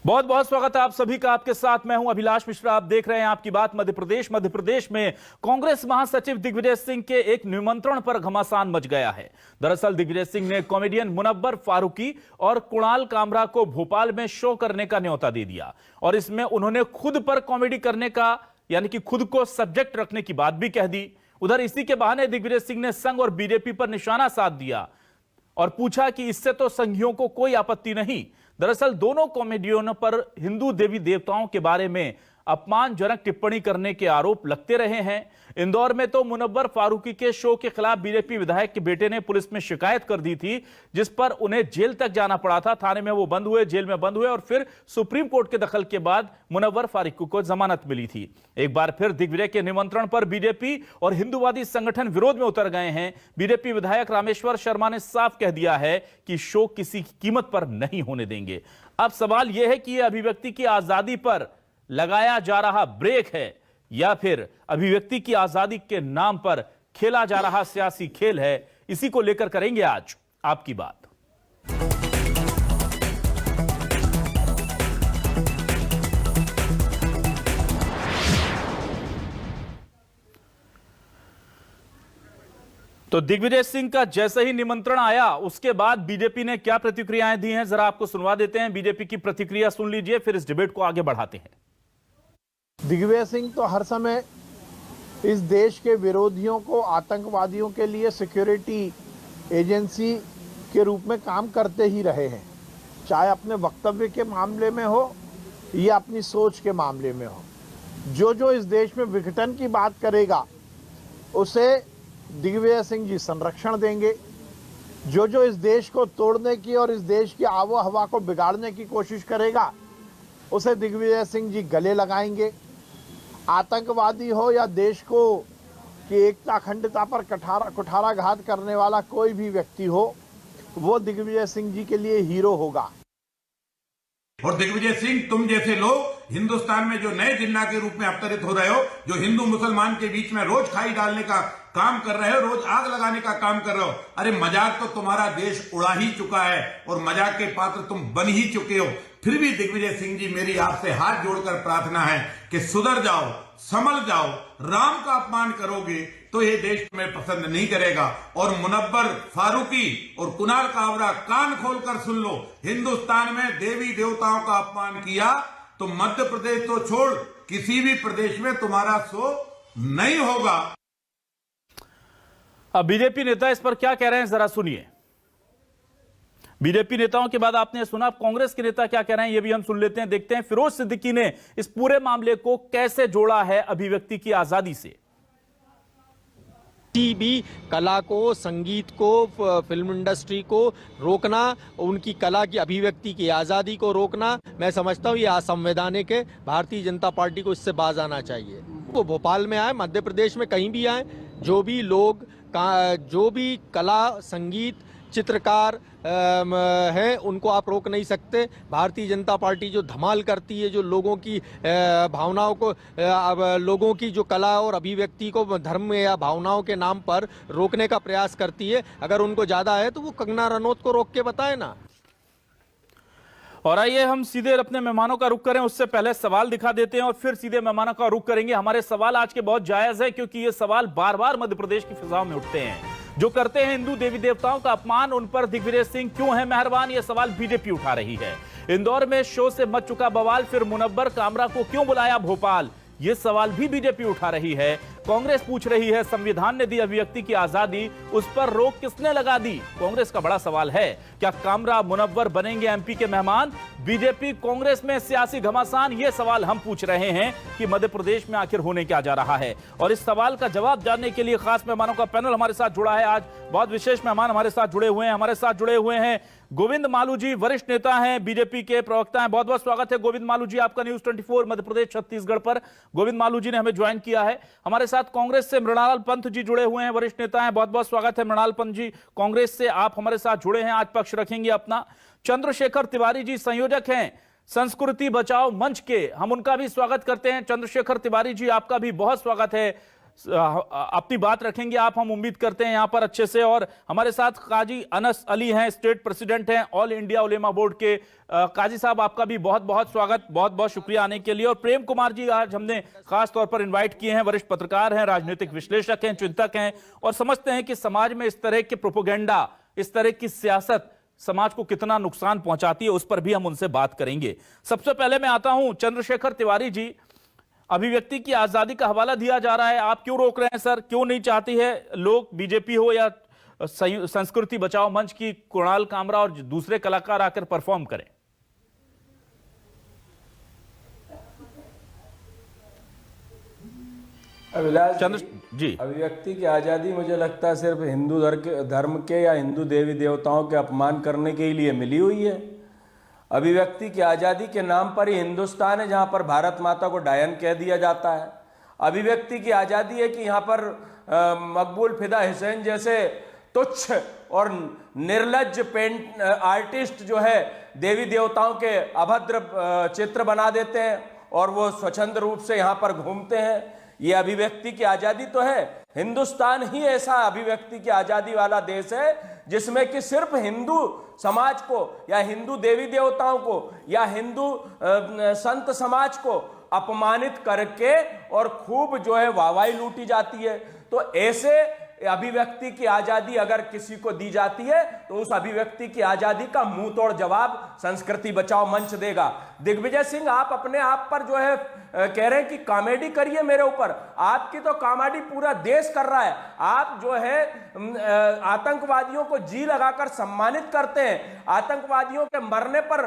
बहुत बहुत स्वागत है आप सभी का। आपके साथ मैं हूं अभिलाष मिश्रा। आप देख रहे हैं आपकी बात मध्य प्रदेश में कांग्रेस महासचिव दिग्विजय सिंह के एक निमंत्रण पर घमासान मच गया है। दरअसल दिग्विजय सिंह ने कॉमेडियन मुनव्वर फारूकी और कुणाल कामरा को भोपाल में शो करने का न्योता दे दिया और इसमें उन्होंने खुद पर कॉमेडी करने का यानी कि खुद को सब्जेक्ट रखने की बात भी कह दी। उधर इसी के बहाने दिग्विजय सिंह ने संघ और बीजेपी पर निशाना साध दिया और पूछा कि इससे तो संघियों को कोई आपत्ति नहीं। दरअसल दोनों कॉमेडियनों पर हिंदू देवी देवताओं के बारे में अपमानजनक टिप्पणी करने के आरोप लगते रहे हैं। इंदौर में तो मुनव्वर फारूकी के शो के खिलाफ बीजेपी विधायक के बेटे ने पुलिस में शिकायत कर दी थी, जिस पर उन्हें जेल तक जाना पड़ा था। थाने में वो बंद हुए, जेल में बंद हुए और फिर सुप्रीम कोर्ट के दखल के बाद मुनव्वर फारूकी को जमानत मिली थी। एक बार फिर दिग्विजय के निमंत्रण पर बीजेपी और हिंदूवादी संगठन विरोध में उतर गए हैं। बीजेपी विधायक रामेश्वर शर्मा ने साफ कह दिया है कि शो किसी कीमत पर नहीं होने देंगे। अब सवाल यह है कि यह अभिव्यक्ति की आजादी पर लगाया जा रहा ब्रेक है या फिर अभिव्यक्ति की आजादी के नाम पर खेला जा रहा सियासी खेल है। इसी को लेकर करेंगे आज आपकी बात। तो दिग्विजय सिंह का जैसे ही निमंत्रण आया उसके बाद बीजेपी ने क्या प्रतिक्रियाएं दी हैं, जरा आपको सुनवा देते हैं। बीजेपी की प्रतिक्रिया सुन लीजिए, फिर इस डिबेट को आगे बढ़ाते हैं। दिग्विजय सिंह तो हर समय इस देश के विरोधियों को, आतंकवादियों के लिए सिक्योरिटी एजेंसी के रूप में काम करते ही रहे हैं, चाहे अपने वक्तव्य के मामले में हो या अपनी सोच के मामले में हो। जो इस देश में विघटन की बात करेगा उसे दिग्विजय सिंह जी संरक्षण देंगे। जो इस देश को तोड़ने की और इस देश की आबो हवा को बिगाड़ने की कोशिश करेगा उसे दिग्विजय सिंह जी गले लगाएंगे। आतंकवादी हो या देश को की एकता अखंडता पर कुठाराघात करने वाला कोई भी व्यक्ति हो, वो दिग्विजय सिंह जी के लिए हीरो होगा। और दिग्विजय सिंह, तुम जैसे लोग हिंदुस्तान में जो नए जिन्ना के रूप में अवतरित हो रहे हो, जो हिंदू मुसलमान के बीच में रोज खाई डालने का काम कर रहे हो, रोज आग लगाने का काम कर रहे हो। अरे मजाक तो तुम्हारा देश उड़ा ही चुका है और मजाक के पात्र तुम बन ही चुके हो। फिर भी दिग्विजय सिंह जी, मेरी आपसे हाथ जोड़कर प्रार्थना है कि सुधर जाओ, संभल जाओ। राम का अपमान करोगे तो ये देश तुम्हें पसंद नहीं करेगा। और मुनव्वर फारूकी और कुणाल कामरा, कान खोलकर सुन लो, हिंदुस्तान में देवी देवताओं का अपमान किया तो मध्य प्रदेश तो छोड़ किसी भी प्रदेश में तुम्हारा शो नहीं होगा। अब बीजेपी नेता इस पर क्या कह रहे हैं, जरा सुनिए। बीजेपी नेताओं के बाद आपने सुना, अब कांग्रेस के नेता क्या कह रहे हैं ये भी हम सुन लेते हैं। देखते हैं फिरोज सिद्दीकी ने इस पूरे मामले को कैसे जोड़ा है अभिव्यक्ति की आजादी से। किसी भी कला को, संगीत को, फिल्म इंडस्ट्री को रोकना, उनकी कला की अभिव्यक्ति की आज़ादी को रोकना, मैं समझता हूँ ये असंवैधानिक है। भारतीय जनता पार्टी को इससे बाज आना चाहिए। वो भोपाल में आए, मध्य प्रदेश में कहीं भी आए, जो भी लोग जो भी कला, संगीत, चित्रकार हैं उनको आप रोक नहीं सकते। भारतीय जनता पार्टी जो धमाल करती है, जो लोगों की भावनाओं को, लोगों की जो कला और अभिव्यक्ति को धर्म या भावनाओं के नाम पर रोकने का प्रयास करती है, अगर उनको ज्यादा है तो वो कंगना रनौत को रोक के बताए ना। और आइए हम सीधे अपने मेहमानों का रुख करें, उससे पहले सवाल दिखा देते हैं और फिर सीधे मेहमानों का रुख करेंगे। हमारे सवाल आज के बहुत जायज है क्योंकि ये सवाल बार बार मध्य प्रदेश की फिजाओं में उठते हैं। जो करते हैं हिंदू देवी देवताओं का अपमान, उन पर दिग्विजय सिंह क्यों है मेहरबान, यह सवाल बीजेपी उठा रही है। इंदौर में शो से मच चुका बवाल, फिर मुनव्वर कामरा को क्यों बुलाया भोपाल, यह सवाल भी बीजेपी उठा रही है। कांग्रेस पूछ रही है संविधान ने दी अभिव्यक्ति की आजादी, उस पर रोक किसने लगा दी। कांग्रेस का बड़ा सवाल है, क्या कामरा मुनव्वर बनेंगे एमपी के मेहमान। बीजेपी कांग्रेस में सियासी घमासान, यह सवाल हम पूछ रहे हैं कि मध्य प्रदेश में आखिर होने क्या जा रहा है। और इस सवाल का जवाब जानने के लिए खास मेहमानों का पैनल हमारे साथ जुड़ा है। आज बहुत विशेष मेहमान हमारे साथ जुड़े हुए हैं। हमारे साथ जुड़े हुए हैं गोविंद मालू जी, वरिष्ठ नेता हैं, बीजेपी के प्रवक्ता हैं। बहुत बहुत स्वागत है गोविंद मालू जी आपका न्यूज 24 मध्य प्रदेश छत्तीसगढ़ पर। गोविंद मालू जी ने हमें ज्वाइन किया है। हमारे साथ कांग्रेस से मृणाल पंत जी जुड़े हुए हैं, वरिष्ठ नेता हैं। बहुत बहुत स्वागत है मृणाल पंत जी, कांग्रेस से आप हमारे साथ जुड़े हैं, आज पक्ष रखेंगे अपना। चंद्रशेखर तिवारी जी संयोजक हैं संस्कृति बचाओ मंच के, हम उनका भी स्वागत करते हैं। चंद्रशेखर तिवारी जी आपका भी बहुत स्वागत है अपनी बात रखेंगे आप, हम उम्मीद करते हैं यहां पर अच्छे से। और हमारे साथ काजी अनस अली हैं, स्टेट प्रेसिडेंट हैं ऑल इंडिया उलेमा बोर्ड के। काजी साहब, आपका भी बहुत बहुत स्वागत, बहुत बहुत शुक्रिया आने के लिए। और प्रेम कुमार जी आज हमने खास तौर पर इन्वाइट किए हैं, वरिष्ठ पत्रकार हैं, राजनीतिक विश्लेषक हैं, चिंतक हैं, और समझते हैं कि समाज में इस तरह के प्रोपेगेंडा, इस तरह की सियासत समाज को कितना नुकसान पहुंचाती है, उस पर भी हम उनसे बात करेंगे। सबसे पहले मैं आता हूं चंद्रशेखर तिवारी जी, अभिव्यक्ति की आजादी का हवाला दिया जा रहा है, आप क्यों रोक रहे हैं सर? क्यों नहीं चाहती है लोग, बीजेपी हो या संस्कृति बचाओ मंच की कुणाल कामरा और दूसरे कलाकार आकर परफॉर्म करें? अभिलाष जी, अभिव्यक्ति की आज़ादी मुझे लगता है सिर्फ हिंदू धर्म के या हिंदू देवी देवताओं के अपमान करने के लिए मिली हुई है। अभिव्यक्ति की आज़ादी के नाम पर ही हिंदुस्तान है जहां पर भारत माता को डायन कह दिया जाता है। अभिव्यक्ति की आज़ादी है कि यहाँ पर मकबूल फिदा हुसैन जैसे तुच्छ और निर्लज्ज पेंट आर्टिस्ट जो है देवी देवताओं के अभद्र चित्र बना देते हैं और वो स्वच्छंद रूप से यहाँ पर घूमते हैं। ये अभिव्यक्ति की आज़ादी तो है। हिंदुस्तान ही ऐसा अभिव्यक्ति की आज़ादी वाला देश है जिसमें कि सिर्फ हिंदू समाज को या हिंदू देवी देवताओं को या हिंदू संत समाज को अपमानित करके और खूब जो है वाहवाही लूटी जाती है। तो ऐसे अभिव्यक्ति की आजादी अगर किसी को दी जाती है तो उस अभिव्यक्ति की आजादी का मुंह तोड़ जवाब संस्कृति बचाओ मंच देगा। दिग्विजय सिंह, आप अपने आप पर जो है कह रहे हैं कि कॉमेडी करिए मेरे ऊपर, आपकी तो कॉमेडी पूरा देश कर रहा है। आप जो है आतंकवादियों को जी लगाकर सम्मानित करते हैं, आतंकवादियों के मरने पर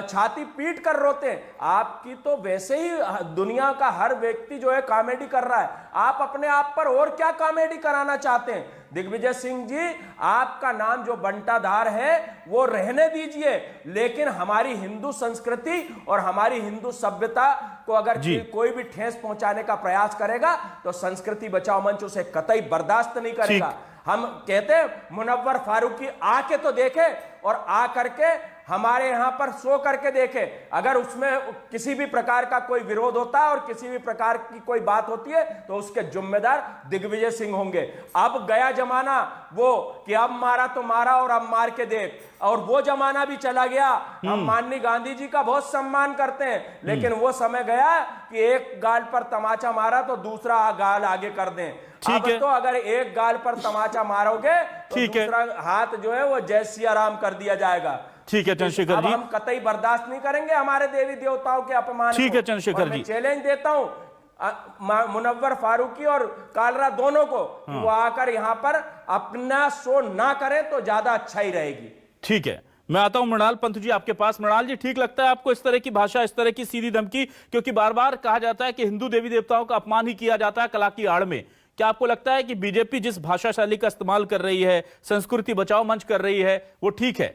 छाती पीट कर रोते हैं। आपकी तो वैसे ही दुनिया का हर व्यक्ति जो है कॉमेडी कर रहा है, आप अपने आप पर और क्या कॉमेडी कराना चाहते हैं? दिग्विजय सिंह जी, आपका नाम जो बंटाधार है वो रहने दीजिए, लेकिन हमारी हिंदू संस्कृति और हमारी हिंदू सभ्यता को अगर कोई भी ठेस पहुंचाने का प्रयास करेगा तो संस्कृति बचाओ मंच उसे कतई बर्दाश्त नहीं करेगा। हम कहते हैं मुनव्वर फारूकी आके तो देखे और आ करके हमारे यहां पर शो करके देखे, अगर उसमें किसी भी प्रकार का कोई विरोध होता है और किसी भी प्रकार की कोई बात होती है तो उसके जिम्मेदार दिग्विजय सिंह होंगे। अब गया जमाना वो कि अब मारा तो मारा और अब मार के देख, और वो जमाना भी चला गया। हम माननीय गांधी जी का बहुत सम्मान करते हैं, लेकिन वो समय गया कि एक गाल पर तमाचा मारा तो दूसरा गाल आगे कर दें। अब तो अगर एक गाल पर तमाचा मारोगे तो दूसरा हाथ जो है वो जय सिया राम कर दिया जाएगा। ठीक है चंद्रशेखर जी, हम कतई बर्दाश्त नहीं करेंगे हमारे देवी देवताओं के अपमान। ठीक है चंद्रशेखर जी, चैलेंज देता हूं मुनव्वर फारूकी और कालरा दोनों को, वो आकर यहां पर अपना शो ना करें तो ज्यादा अच्छा ही रहेगी। ठीक है, मैं आता हूं मृणाल पंत जी आपके पास। मृणाल जी, ठीक लगता है आपको इस तरह की भाषा, इस तरह की सीधी धमकी? क्योंकि बार बार कहा जाता है कि हिंदू देवी देवताओं का अपमान ही किया जाता है कला की आड़ में। क्या आपको लगता है कि बीजेपी जिस भाषा शैली का इस्तेमाल कर रही है, संस्कृति बचाओ मंच कर रही है, वो ठीक है?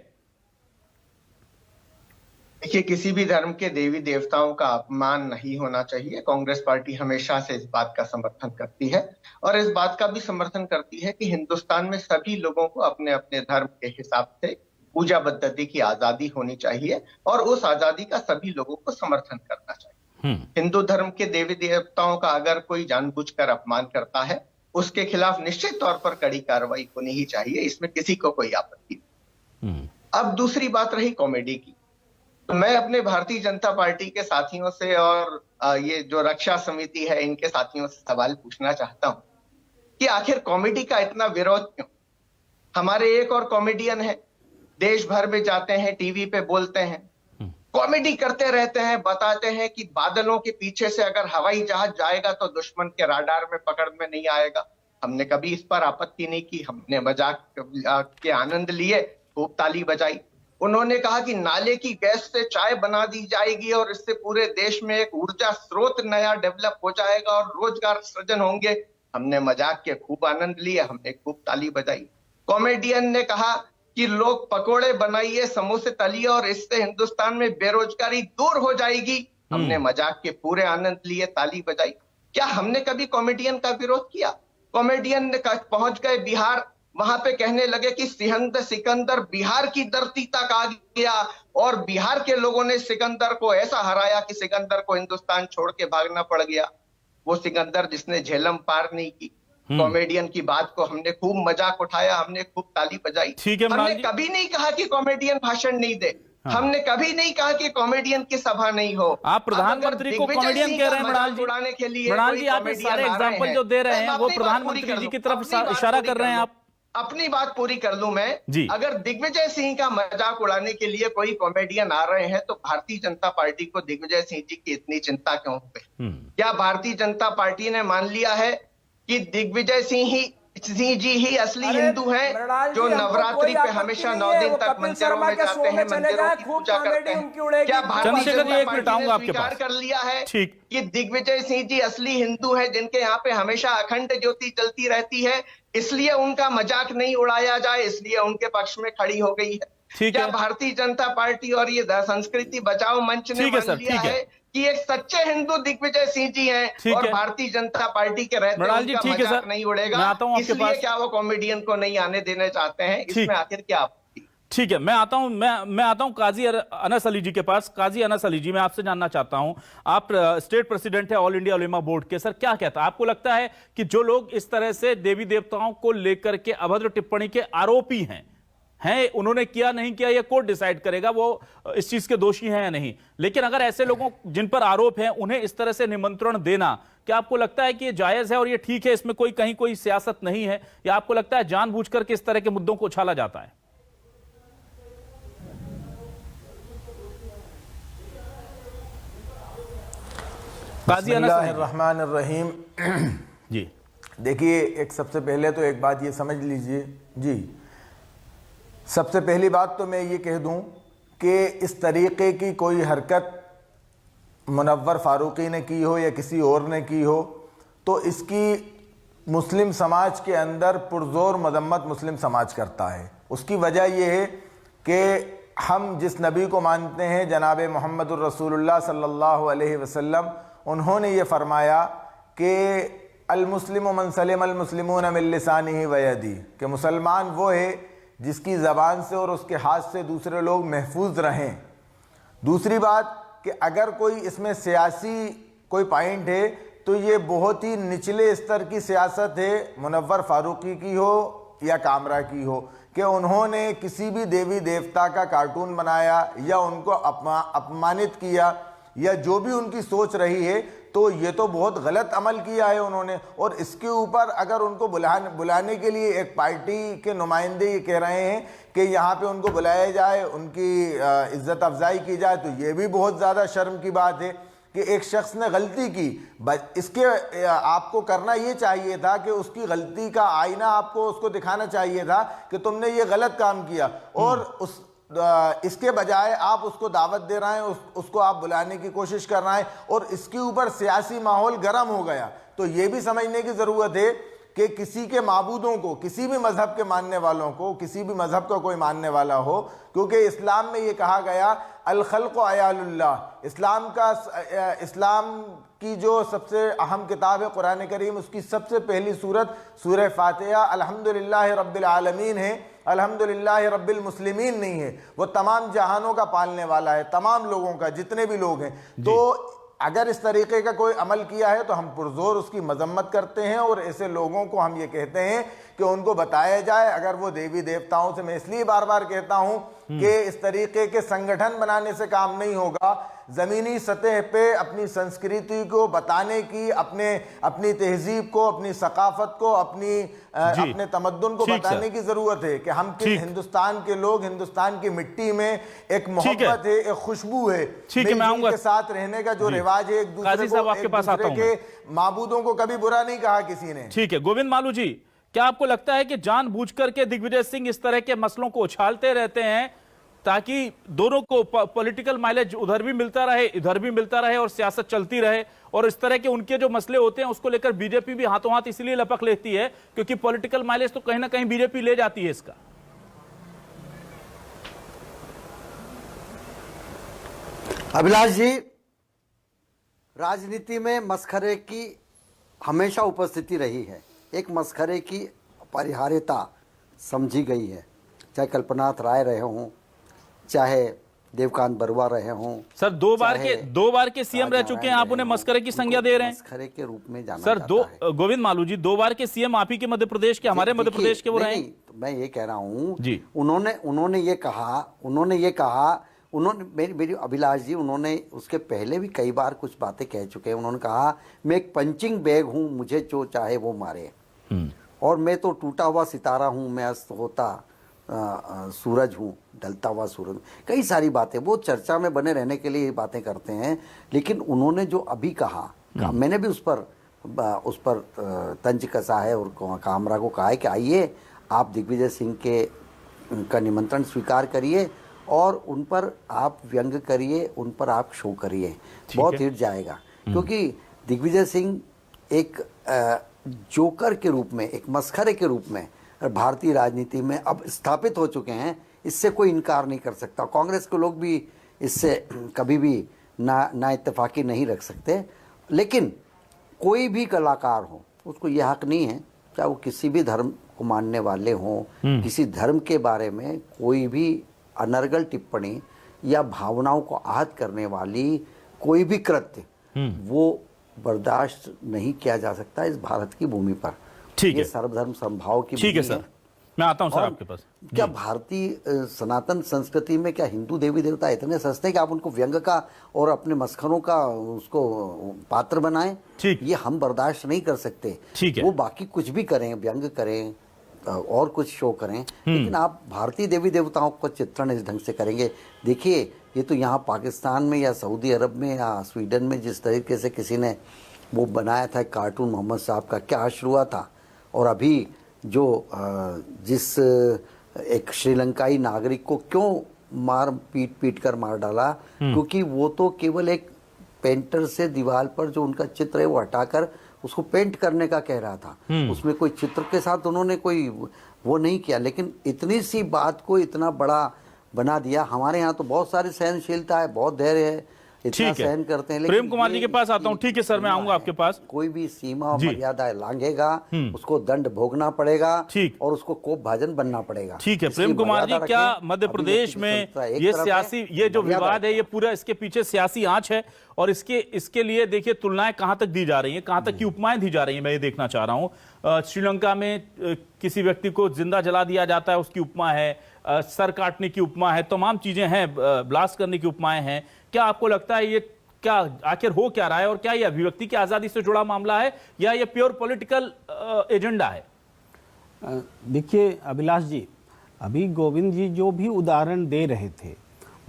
देखिए, किसी भी धर्म के देवी देवताओं का अपमान नहीं होना चाहिए। कांग्रेस पार्टी हमेशा से इस बात का समर्थन करती है और इस बात का भी समर्थन करती है कि हिंदुस्तान में सभी लोगों को अपने अपने धर्म के हिसाब से पूजा पद्धति की आजादी होनी चाहिए और उस आजादी का सभी लोगों को समर्थन करना चाहिए। हिंदू धर्म के देवी देवताओं का अगर कोई जानबूझकर अपमान करता है, उसके खिलाफ निश्चित तौर पर कड़ी कार्रवाई होनी ही चाहिए, इसमें किसी को कोई आपत्ति नहीं। अब दूसरी बात रही कॉमेडी की, तो मैं अपने भारतीय जनता पार्टी के साथियों से और ये जो रक्षा समिति है इनके साथियों से सवाल पूछना चाहता हूं कि आखिर कॉमेडी का इतना विरोध क्यों? हमारे एक और कॉमेडियन है, देश भर में जाते हैं, टीवी पे बोलते हैं, कॉमेडी करते रहते हैं, बताते हैं कि बादलों के पीछे से अगर हवाई जहाज जाएगा तो दुश्मन के राडार में पकड़ में नहीं आएगा। हमने कभी इस पर आपत्ति नहीं की, हमने मजाक के आनंद लिए, खूब ताली बजाई। उन्होंने कहा कि नाले की गैस से चाय बना दी जाएगी और इससे पूरे देश में एक ऊर्जा स्रोत नया डेवलप हो जाएगा और रोजगार सृजन होंगे। हमने मजाक के खूब आनंद लिए, हमने खूब ताली बजाई। कॉमेडियन ने कहा कि लोग पकोड़े बनाइए, समोसे तलिए और इससे हिंदुस्तान में बेरोजगारी दूर हो जाएगी। हमने मजाक के पूरे आनंद लिए, ताली बजाई। क्या हमने कभी कॉमेडियन का विरोध किया? कॉमेडियन ने पहुंच गए बिहार, वहां पे कहने लगे कि सिकंदर बिहार की धरती तक आ गया और बिहार के लोगों ने सिकंदर को ऐसा हराया कि सिकंदर को हिंदुस्तान छोड़ के भागना पड़ गया। वो सिकंदर जिसने झेलम पार नहीं की। कॉमेडियन की बात को हमने खूब मजाक उठाया, हमने खूब ताली बजाई। ठीक है, हमने कभी नहीं कहा कि कॉमेडियन भाषण नहीं दे। हमने कभी नहीं कहा कि कॉमेडियन की सभा नहीं हो। आप प्रधानमंत्री को कॉमेडियन कह रहे हैं मृणाल जी। उड़ाने के लिए मृणाल जी, आप ये सारे एग्जाम्पल जो दे रहे हैं वो प्रधानमंत्री जी की तरफ इशारा कर रहे हैं। आप अपनी बात पूरी कर लूं मैं जी। अगर दिग्विजय सिंह का मजाक उड़ाने के लिए कोई कॉमेडियन आ रहे हैं तो भारतीय जनता पार्टी को दिग्विजय सिंह जी की इतनी चिंता क्यों हो गई? क्या भारतीय जनता पार्टी ने मान लिया है कि दिग्विजय सिंह जी ही असली हिंदू हैं जो नवरात्रि पे हमेशा 9 दिन तक मंदिरों में जाते हैं, मंदिरों की पूजा करते हैं? क्या भारतीय जनता पार्टी ने स्वीकार कर लिया है कि दिग्विजय सिंह जी असली हिंदू हैं जिनके यहाँ पे हमेशा अखंड ज्योति जलती रहती है, इसलिए उनका मजाक नहीं उड़ाया जाए, इसलिए उनके पक्ष में खड़ी हो गई है? क्या भारतीय जनता पार्टी और ये संस्कृति बचाओ मंच ने मान लिया है कि एक सच्चे हिंदू दिग्विजय सिंह जी हैं और भारतीय जनता पार्टी के रहते उनका मजाक नहीं उड़ेगा, इसलिए क्या वो कॉमेडियन को नहीं आने देना चाहते हैं? इसमें आखिर क्या? ठीक है, मैं आता हूं काजी अनस अली जी के पास। काजी अनस अली जी, मैं आपसे जानना चाहता हूं, आप स्टेट प्रेसिडेंट है ऑल इंडिया उलेमा बोर्ड के। सर, क्या कहता है, आपको लगता है कि जो लोग इस तरह से देवी देवताओं को लेकर के अभद्र टिप्पणी के आरोपी हैं, उन्होंने किया नहीं किया ये कोर्ट डिसाइड करेगा वो इस चीज के दोषी हैं या नहीं, लेकिन अगर ऐसे लोगों जिन पर आरोप है उन्हें इस तरह से निमंत्रण देना, क्या आपको लगता है कि ये जायज है और ये ठीक है, इसमें कोई सियासत नहीं है, या आपको लगता है जानबूझकर के इस तरह के मुद्दों को उछाला जाता है? बिस्मिल्लाहिर्रहमानिर्रहीम। जी देखिए, एक सबसे पहले तो एक बात ये समझ लीजिए जी, सबसे पहली बात तो मैं ये कह दूं कि इस तरीके की कोई हरकत मुनव्वर फारूकी ने की हो या किसी और ने की हो तो इसकी मुस्लिम समाज के अंदर पुरजोर मजम्मत मुस्लिम समाज करता है। उसकी वजह यह है कि हम जिस नबी को मानते हैं जनाब मोहम्मदुर रसूलुल्लाह सल्लल्लाहु अलैहि वसल्लम, उन्होंने ये फरमाया कि अल मुस्लिम मन सलिम अल मुस्लिमून मिन लिसानिही व यदिही, कि मुसलमान वो है जिसकी ज़बान से और उसके हाथ से दूसरे लोग महफूज रहें। दूसरी बात कि अगर कोई इसमें सियासी कोई पॉइंट है तो ये बहुत ही निचले स्तर की सियासत है, मुनव्वर फारूकी की हो या कामरा की हो, कि उन्होंने किसी भी देवी देवता का कार्टून बनाया या उनको अपमानित किया या जो भी उनकी सोच रही है, तो ये तो बहुत गलत अमल किया है उन्होंने। और इसके ऊपर अगर उनको बुलाने के लिए एक पार्टी के नुमाइंदे ये कह रहे हैं कि यहाँ पे उनको बुलाया जाए, उनकी इज्जत अफजाई की जाए, तो ये भी बहुत ज़्यादा शर्म की बात है कि एक शख्स ने गलती की। इसके आपको करना ये चाहिए था कि उसकी गलती का आईना आपको उसको दिखाना चाहिए था कि तुमने ये गलत काम किया, और इसके बजाय आप उसको दावत दे रहे हैं, उसको आप बुलाने की कोशिश कर रहे हैं, और इसके ऊपर सियासी माहौल गर्म हो गया। तो ये भी समझने की ज़रूरत है कि किसी के माबूदों को, किसी भी मज़हब के मानने वालों को, किसी भी मज़हब का कोई मानने वाला हो, क्योंकि इस्लाम में ये कहा गया अल खल्क़ु अयालुल्लाह, इस्लाम की जो सबसे अहम किताब है कुरान करीम, उसकी सबसे पहली सूरत सूरह फातिहा अल्हम्दुलिल्लाहि रब्बिल आलमीन है, अल्हम्दुलिल्लाहि रब्बिल मुस्लिमीन नहीं है। वो तमाम जहानों का पालने वाला है, तमाम लोगों का, जितने भी लोग हैं। तो अगर इस तरीके का कोई अमल किया है तो हम पुरजोर उसकी मजम्मत करते हैं, और ऐसे लोगों को हम ये कहते हैं कि उनको बताया जाए, अगर वो देवी देवताओं से, मैं इसलिए बार बार कहता हूं कि इस तरीके के संगठन बनाने से काम नहीं होगा। जमीनी सतह पे अपनी संस्कृति को बताने की, अपनी तहजीब को, अपनी सकाफत को, अपने तमद्दुन को बताने की जरूरत है कि हम किस हिंदुस्तान के लोग, हिंदुस्तान की मिट्टी में एक मोहब्बत है, एक खुशबू है, मिलजुल के साथ रहने का जो रिवाज है, एक दूसरे के माबूदों को कभी बुरा नहीं कहा किसी ने। ठीक है, गोविंद मालू जी, क्या आपको लगता है कि जानबूझकर के दिग्विजय सिंह इस तरह के मसलों को उछालते रहते हैं ताकि दोनों को पॉलिटिकल माइलेज उधर भी मिलता रहे, इधर भी मिलता रहे, और सियासत चलती रहे, और इस तरह के उनके जो मसले होते हैं उसको लेकर बीजेपी भी हाथों हाथ इसलिए लपक लेती है क्योंकि पॉलिटिकल माइलेज तो कहीं ना कहीं बीजेपी ले जाती है इसका? अभिलाष जी, राजनीति में मस्खरे की हमेशा उपस्थिति रही है, एक मस्खरे की अपरिहार्यता समझी गई है, चाहे कल्पनाथ राय रहे हों, चाहे देवकांत बरुआ रहे हों। सर दो बार के सीएम रह चुके हैं, आप उन्हें मस्खरे की संज्ञा दे रहे हैं? मस्खरे के रूप में जाना सर जाता है। गोविंद मालू जी 2 बार के सीएम आप ही के मध्य प्रदेश के, हमारे मध्य प्रदेश के वो रहे। तो मैं ये कह रहा हूँ जी, उन्होंने ये कहा मेरी अभिलाष जी, उन्होंने उसके पहले भी कई बार कुछ बातें कह चुके हैं। उन्होंने कहा मैं एक पंचिंग बैग हूँ, मुझे जो चाहे वो मारे, और मैं तो टूटा हुआ सितारा हूँ, मैं अस्त होता सूरज हूँ, ढलता हुआ सूरज। कई सारी बातें वो चर्चा में बने रहने के लिए ये बातें करते हैं। लेकिन उन्होंने जो अभी कहा, मैंने भी उस पर तंज कसा है और कामरा को कहा है कि आइए आप दिग्विजय सिंह का निमंत्रण स्वीकार करिए और उन पर आप व्यंग करिए, उन पर आप शो करिए, बहुत हिट जाएगा। क्योंकि दिग्विजय सिंह एक जोकर के रूप में, एक मस्खरे के रूप में भारतीय राजनीति में अब स्थापित हो चुके हैं, इससे कोई इनकार नहीं कर सकता। कांग्रेस के लोग भी इससे कभी भी ना इत्तेफाकी नहीं रख सकते। लेकिन कोई भी कलाकार हो, उसको यह हक नहीं है, चाहे वो किसी भी धर्म को मानने वाले हों, किसी धर्म के बारे में कोई भी अनर्गल टिप्पणी या भावनाओं को आहत करने वाली कोई भी कृत्य वो बर्दाश्त नहीं किया जा सकता इस भारत की भूमि पर। ठीक है, सर्वधर्म समभाव की ठीक है सर, मैं आता हूं सर आपके पास। क्या भारतीय सनातन संस्कृति में क्या हिंदू देवी देवता इतने सस्ते कि आप उनको व्यंग का और अपने मस्खरों का उसको पात्र बनाएं? ठीक, ये हम बर्दाश्त नहीं कर सकते। ठीक है, वो बाकी कुछ भी करें, व्यंग करें और कुछ शो करें, लेकिन आप भारतीय देवी देवताओं को चित्रण इस ढंग से करेंगे? देखिए, ये तो यहाँ पाकिस्तान में या सऊदी अरब में या स्वीडन में जिस तरीके से किसी ने वो बनाया था कार्टून मोहम्मद साहब का, क्या आश्र हुआ था। और अभी जो जिस एक श्रीलंकाई नागरिक को क्यों पीट कर मार डाला, क्योंकि वो तो केवल एक पेंटर से दीवार पर जो उनका चित्र है वो हटाकर उसको पेंट करने का कह रहा था। उसमें कोई चित्र के साथ उन्होंने कोई वो नहीं किया, लेकिन इतनी सी बात को इतना बड़ा बना दिया। हमारे यहाँ तो बहुत सारी सहनशीलता है, बहुत धैर्य है, इतना सहन करते हैं। प्रेम कुमार जी के पास आता हूँ। ठीक है सर, मैं आऊंगा आपके पास। कोई भी सीमा और मर्यादा लांघेगा, उसको दंड भोगना पड़ेगा और उसको कोप भाजन बनना पड़ेगा। ठीक है प्रेम कुमार जी, क्या मध्य प्रदेश में ये सियासी, ये जो विवाद है, ये पूरा इसके पीछे सियासी आंच है? और इसके लिए देखिए तुलनाएं कहां तक दी जा रही हैं, कहां तक की उपमाएं दी जा रही हैं, मैं ये देखना चाह रहा हूं। श्रीलंका में किसी व्यक्ति को जिंदा जला दिया जाता है, उसकी उपमा है, सर काटने की उपमा है, तमाम चीजें हैं, ब्लास्ट करने की उपमाएं हैं। क्या आपको लगता है ये क्या आखिर हो क्या रहा है, और क्या ये अभिव्यक्ति की आजादी से जुड़ा मामला है या ये प्योर पॉलिटिकल एजेंडा है? देखिए अभिलाष जी, अभी गोविंद जी जो भी उदाहरण दे रहे थे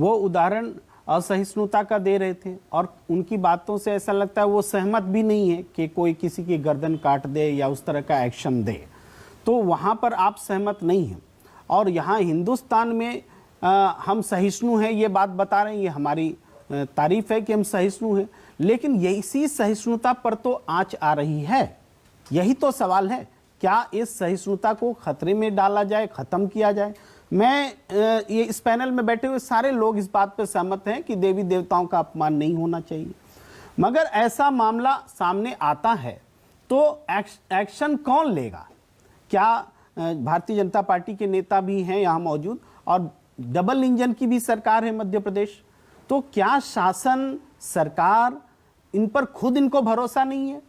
वो उदाहरण असहिष्णुता का दे रहे थे, और उनकी बातों से ऐसा लगता है वो सहमत भी नहीं है कि कोई किसी की गर्दन काट दे या उस तरह का एक्शन दे। तो वहाँ पर आप सहमत नहीं हैं, और यहाँ हिंदुस्तान में हम सहिष्णु हैं ये बात बता रहे हैं, ये हमारी तारीफ है कि हम सहिष्णु हैं। लेकिन इसी सहिष्णुता पर तो आंच आ रही है, यही तो सवाल है। क्या इस सहिष्णुता को खतरे में डाला जाए, खत्म किया जाए? मैं ये इस पैनल में बैठे हुए सारे लोग इस बात पर सहमत हैं कि देवी देवताओं का अपमान नहीं होना चाहिए, मगर ऐसा मामला सामने आता है तो एक्शन कौन लेगा? क्या भारतीय जनता पार्टी के नेता भी हैं यहाँ मौजूद, और डबल इंजन की भी सरकार है मध्य प्रदेश, तो क्या शासन, सरकार, इन पर खुद इनको भरोसा नहीं है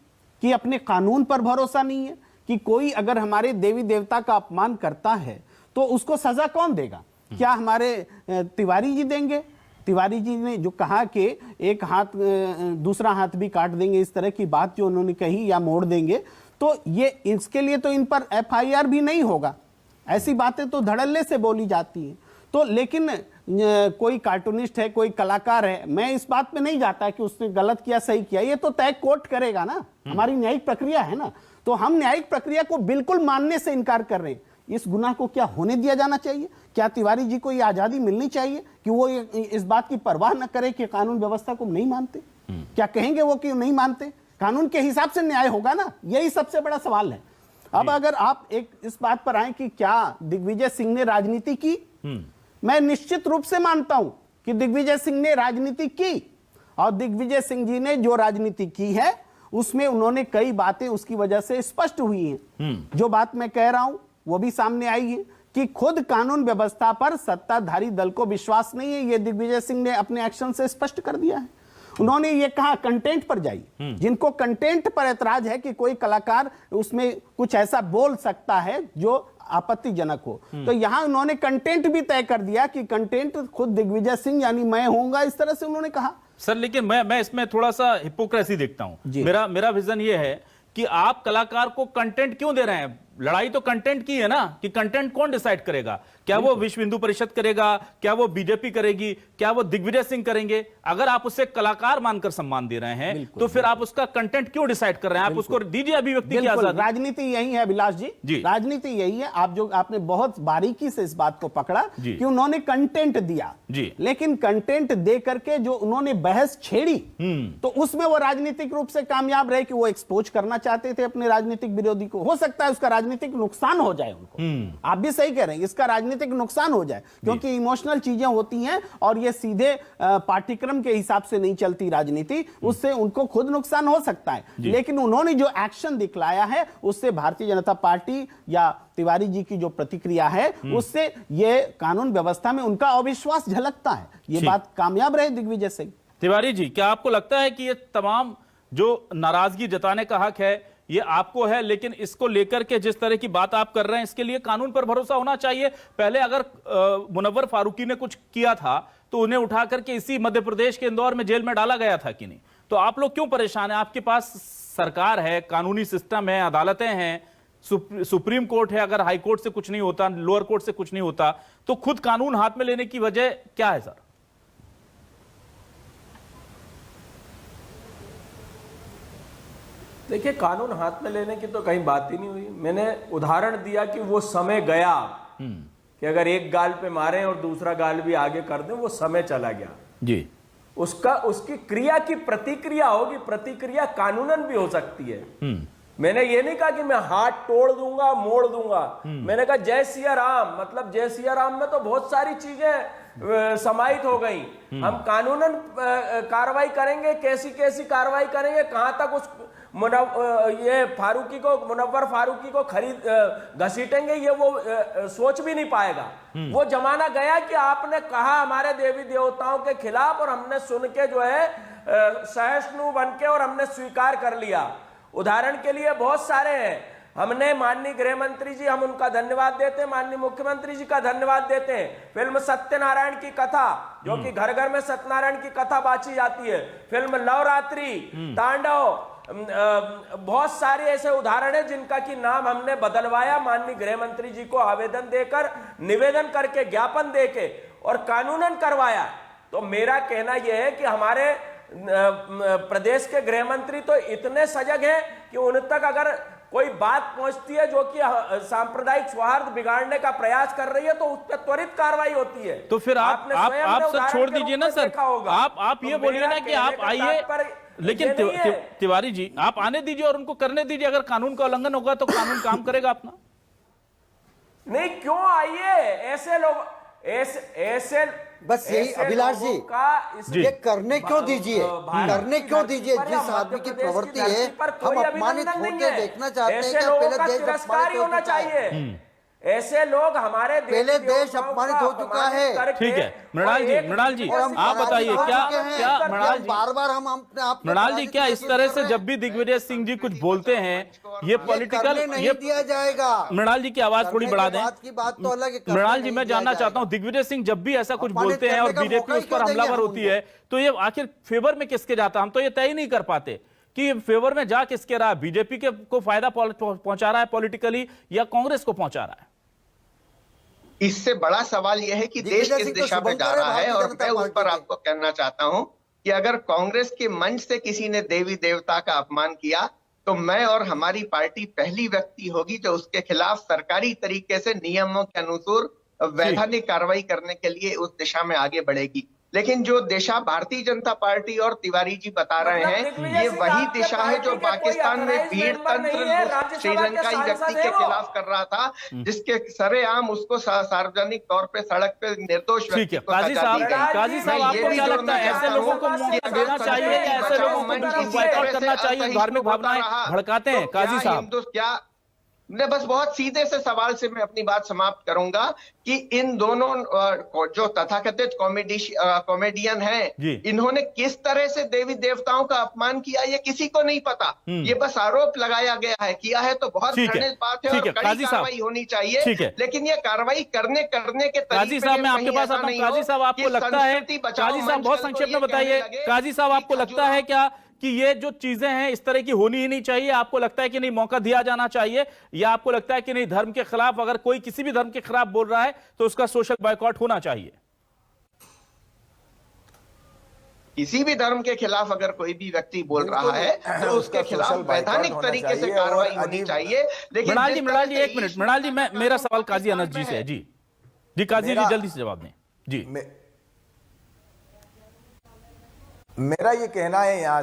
कि अपने कानून पर भरोसा नहीं है कि कोई अगर हमारे देवी देवता का अपमान करता है तो उसको सजा कौन देगा? क्या हमारे तिवारी जी देंगे? तिवारी जी ने जो कहा कि एक हाथ दूसरा हाथ भी काट देंगे, इस तरह की बात जो उन्होंने कही, या मोड़ देंगे, तो ये इसके लिए तो इन पर FIR भी नहीं होगा। ऐसी बातें तो धड़ल्ले से बोली जाती हैं। तो लेकिन कोई कार्टूनिस्ट है, कोई कलाकार है, मैं इस बात पे नहीं जाता कि उसने गलत किया सही किया, ये तो तय कोर्ट करेगा ना, हमारी न्यायिक प्रक्रिया है ना। तो हम न्यायिक प्रक्रिया को बिल्कुल मानने से इनकार कर रहे हैं। इस गुनाह को क्या होने दिया जाना चाहिए? क्या तिवारी जी को ये आजादी मिलनी चाहिए कि वो इस बात की परवाह न करे कि कानून व्यवस्था को नहीं मानते? क्या कहेंगे वो कि नहीं मानते? कानून के हिसाब से न्याय होगा ना, यही सबसे बड़ा सवाल है। अब अगर आप एक इस बात पर आए कि क्या दिग्विजय सिंह ने राजनीति की, मैं निश्चित रूप से मानता हूं कि दिग्विजय सिंह ने राजनीति की, और दिग्विजय सिंह जी ने जो राजनीति की है उसमें उन्होंने कई बातें उसकी वजह से स्पष्ट हुई हैं। जो बात मैं कह रहा हूं वो भी सामने आई है। कि खुद कानून व्यवस्था पर सत्ताधारी दल को विश्वास नहीं है। ये दिग्विजय सिंह ने अपने एक्शन से स्पष्ट कर दिया है। उन्होंने ये कहा कंटेंट पर जाइए। जिनको कंटेंट पर ऐतराज है कि कोई कलाकार उसमें कुछ ऐसा बोल सकता है जो आपत्तिजनक हो, तो यहां उन्होंने कंटेंट भी तय कर दिया कि कंटेंट खुद दिग्विजय सिंह यानी मैं होऊंगा, इस तरह से उन्होंने कहा। सर लेकिन मैं इसमें थोड़ा सा हिपोक्रेसी देखता हूं। मेरा विजन ये है कि आप कलाकार को कंटेंट क्यों दे रहे हैं? लड़ाई तो कंटेंट की है ना, कि कंटेंट कौन डिसाइड करेगा? क्या वो विश्व हिंदू परिषद करेगा? क्या वो बीजेपी करेगी? क्या वो दिग्विजय सिंह करेंगे? अगर आप उसे कलाकार मानकर सम्मान दे रहे हैं तो फिर आप उसका कंटेंट क्यों डिसाइड कर रहे हैं? आप उसको दीजिए अभिव्यक्ति की आजादी। राजनीति यही है अभिलाष जी, राजनीति यही है। आपने बहुत बारीकी से इस बात को पकड़ा कि उन्होंने कंटेंट दिया जी, लेकिन कंटेंट दे करके जो उन्होंने बहस छेड़ी तो उसमें वो राजनीतिक रूप से कामयाब रहे कि वो एक्सपोज करना चाहते थे अपने राजनीतिक विरोधी को। हो सकता है उसका राजनीतिक नुकसान हो जाए उनको। आप भी सही कह रहे हैं, इसका राजनीतिक नुकसान हो जाए, क्योंकि इमोशनल चीजें होती हैं और ये सीधे पाठ्यक्रम के हिसाब से नहीं चलती राजनीति, उससे उनको खुद नुकसान हो सकता है। लेकिन उन्होंने जो एक्शन दिखलाया है उससे भारतीय जनता पार्टी या तिवारी जी की जो प्रतिक्रिया है उससे ये कानून व्यवस्था में उनका अविश्वास झलकता है। ये बात कामयाब रहे दिग्विजय सिंह। तिवारी जी, क्या आपको लगता है कि ये तमाम जो नाराजगी जताने का हक है ये आपको है, लेकिन इसको लेकर के जिस तरह की बात आप कर रहे हैं इसके लिए कानून पर भरोसा होना चाहिए? पहले अगर मुनव्वर फारूकी ने कुछ किया था तो उन्हें उठा करके इसी मध्य प्रदेश के इंदौर में जेल में डाला गया था कि नहीं? तो आप लोग क्यों परेशान हैं? आपके पास सरकार है, कानूनी सिस्टम है, अदालतें हैं, सुप्रीम कोर्ट है। अगर हाई कोर्ट से कुछ नहीं होता, लोअर कोर्ट से कुछ नहीं होता, तो खुद कानून हाथ में लेने की वजह क्या है सर? देखिए, कानून हाथ में लेने की तो कहीं बात ही नहीं हुई। मैंने उदाहरण दिया कि वो समय गया कि अगर एक गाल पे मारें और दूसरा गाल भी आगे कर दें, वो समय चला गया जी। उसकी क्रिया की प्रतिक्रिया होगी, प्रतिक्रिया कानूनन भी हो सकती है। मैंने ये नहीं कहा कि मैं हाथ तोड़ दूंगा, मोड़ दूंगा। मैंने कहा जय सिया राम, मतलब जय सिया राम में तो बहुत सारी चीजें समाहित हो गई। हम कानूनन कार्रवाई करेंगे, कैसी कैसी कार्रवाई करेंगे, कहां तक उस मुनव्वर फारूकी को खरीद घसीटेंगे, ये वो सोच भी नहीं पाएगा। वो जमाना गया कि आपने कहा हमारे देवी देवताओं के खिलाफ और हमने सुन के जो है सहिष्णु बन के और हमने स्वीकार कर लिया। उदाहरण के लिए बहुत सारे हैं। हमने माननीय गृह मंत्री जी, हम उनका धन्यवाद देते हैं, माननीय मुख्यमंत्री जी का धन्यवाद देते हैं। फिल्म सत्यनारायण की कथा, जो कि घर घर में सत्यनारायण की कथा बांची जाती है, फिल्म नवरात्रि, तांडव, बहुत सारे ऐसे उदाहरण हैं जिनका कि नाम हमने बदलवाया, माननीय गृह मंत्री जी को आवेदन देकर, निवेदन करके, ज्ञापन देके और कानूनन करवाया। तो मेरा कहना यह है कि हमारे प्रदेश के गृह मंत्री तो इतने सजग हैं कि उन तक अगर कोई बात पहुंचती है जो कि सांप्रदायिक सौहार्द बिगाड़ने का प्रयास कर रही है तो उस पर त्वरित कार्रवाई होती है। तो फिर आप सब छोड़ दीजिए ना सर, आप ये बोलिए ना कि आप आइए, लेकिन तिवारी जी आप आने दीजिए और उनको करने दीजिए। अगर कानून का उल्लंघन होगा तो कानून काम करेगा अपना। नहीं, क्यों आइए ऐसे लोग, ऐसे बस यही अभिलाष जी, ये करने क्यों दीजिए, करने क्यों दीजिए? जिस आदमी की प्रवृत्ति है, हम अपमानित होकर देखना चाहते हैं कि पहले देश अपमानित होना चाहिए। ऐसे लोग हमारे पहले देश अपमानित हो चुका है। ठीक है मृणाल जी आप बताइए, क्या बार हम अपने आप मृणाल जी, क्या इस तरह से जब भी दिग्विजय सिंह जी कुछ बोलते हैं ये पॉलिटिकल नहीं दिया जाएगा? मृणाल जी की आवाज थोड़ी बढ़ा दें। बात तो अलग है। मृणाल जी, मैं जानना चाहता हूं, दिग्विजय सिंह जब भी ऐसा कुछ बोलते हैं और बीजेपी उस पर हमलावर होती है तो ये आखिर फेवर में किसके जाता? हम तो ये तय ही नहीं कर पाते कि फेवर में जा किसके रहा, बीजेपी के को फायदा पहुंचा रहा है पॉलिटिकली या कांग्रेस को पहुंचा रहा है? इससे बड़ा सवाल यह है कि देश किस दिशा में जा रहा है। और मैं उस पर आपको कहना चाहता हूं कि अगर कांग्रेस के मंच से किसी ने देवी देवता का अपमान किया तो मैं और हमारी पार्टी पहली व्यक्ति होगी जो उसके खिलाफ सरकारी तरीके से नियमों के अनुसार वैधानिक कार्रवाई करने के लिए उस दिशा में आगे बढ़ेगी। लेकिन जो दिशा भारतीय जनता पार्टी और तिवारी जी बता रहे हैं, ये वही दिशा है जो पाकिस्तान में भीड़ तंत्र श्रीलंकाई व्यक्ति के खिलाफ कर रहा था, जिसके सरेआम उसको सार्वजनिक तौर पे सड़क पे निर्दोष व्यक्ति को सजा दी गई। काजी साहब, आपको क्या लगता है, ऐसे लोगों को मौका देना चाहिए या ऐसे लोगों को बॉयकॉट करना चाहिए? धार्मिक भावनाएं भड़काते हैं काजी साहब। मैं बस बहुत सीधे से सवाल से मैं अपनी बात समाप्त करूंगा कि इन दोनों जो तथाकथित कॉमेडियन हैं, इन्होंने किस तरह से देवी देवताओं का अपमान किया ये किसी को नहीं पता। ये बस आरोप लगाया गया है, किया है तो बहुत घृणित बात है और कड़ी कार्रवाई होनी चाहिए। लेकिन ये कार्रवाई करने के काजी साहब मैं आपके पास आता हूं। काजी साहब आपको लगता है, काजी साहब बहुत संक्षेप में बताइए, काजी साहब आपको लगता है क्या कि ये जो चीजें हैं इस तरह की होनी ही नहीं चाहिए? आपको लगता है कि नहीं मौका दिया जाना चाहिए, या आपको लगता है कि नहीं धर्म के खिलाफ अगर कोई किसी भी धर्म के खिलाफ बोल रहा है तो उसका सोशल बॉयकॉट होना चाहिए? किसी भी धर्म के खिलाफ अगर कोई भी व्यक्ति बोल रहा है तो उसके खिलाफ वैधानिक तरीके से कार्रवाई होनी चाहिए। लेकिन मृणाल जी एक मिनट, मृणाल जी मेरा सवाल काजी अनस जी से है। जी काजी जी जल्दी से जवाब दें जी। मेरा ये कहना है यहाँ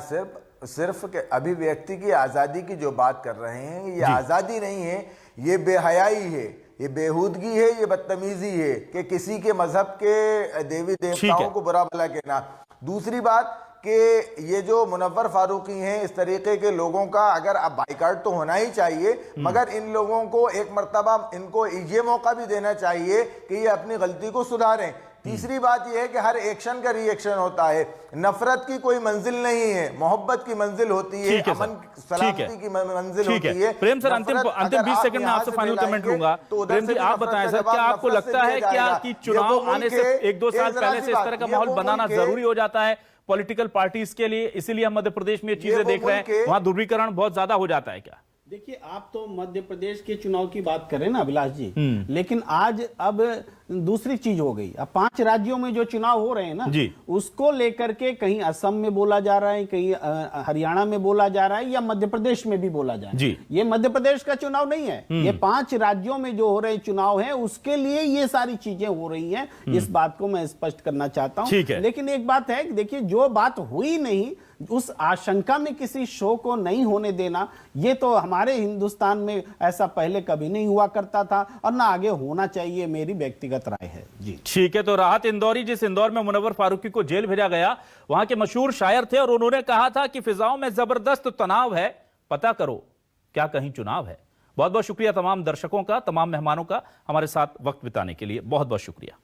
सिर्फ कि अभिव्यक्ति की आज़ादी की जो बात कर रहे हैं, ये आज़ादी नहीं है, ये बेहयाई है, ये बेहूदगी है, ये बदतमीजी है कि किसी के मजहब के देवी देवताओं को बुरा भला कहना। दूसरी बात कि ये जो मुनव्वर फारूकी हैं, इस तरीके के लोगों का अगर अब बाइकाट तो होना ही चाहिए, मगर इन लोगों को एक मर्तबा इनको ये मौका भी देना चाहिए कि ये अपनी गलती को सुधारें। तीसरी बात यह है कि हर एक्शन का रिएक्शन होता है, नफरत की कोई मंजिल नहीं है, मोहब्बत की मंजिल होती है, अमन सलामती की मंजिल होती है। प्रेम सर अंतिम 20 सेकंड में आपसे फाइनल कमेंट लूंगा। प्रेम जी आप बताएं सर, क्या आपको लगता है क्या कि चुनाव आने से 1-2 साल पहले से इस तरह का माहौल बनाना जरूरी हो जाता है पॉलिटिकल पार्टीज के लिए, इसीलिए हम मध्य प्रदेश में ये चीजें देख रहे हैं, वहां ध्रुवीकरण बहुत ज्यादा हो जाता है क्या? देखिए आप तो मध्य प्रदेश के चुनाव की बात करें ना अभिलाष जी, लेकिन आज अब दूसरी चीज हो गई। अब 5 राज्यों में जो चुनाव हो रहे हैं ना, उसको लेकर के कहीं असम में बोला जा रहा है, कहीं हरियाणा में बोला जा रहा है, या मध्य प्रदेश में भी बोला जा रहा है। ये मध्य प्रदेश का चुनाव नहीं है, ये 5 राज्यों में जो हो रहे चुनाव है उसके लिए ये सारी चीजें हो रही हैं। इस बात को मैं स्पष्ट करना चाहता हूं। लेकिन एक बात है कि देखिए जो बात हुई नहीं, उस आशंका में किसी शो को नहीं होने देना, ये तो हमारे हिंदुस्तान में ऐसा पहले कभी नहीं हुआ करता था और ना आगे होना चाहिए, मेरी व्यक्तिगत राय है जी। ठीक है, तो राहत इंदौरी, जिस इंदौर में मुनव्वर फारूकी को जेल भेजा गया, वहां के मशहूर शायर थे और उन्होंने कहा था कि फिजाओं में जबरदस्त तनाव है, पता करो क्या कहीं चुनाव है। बहुत बहुत शुक्रिया तमाम दर्शकों का, तमाम मेहमानों का हमारे साथ वक्त बिताने के लिए, बहुत बहुत शुक्रिया।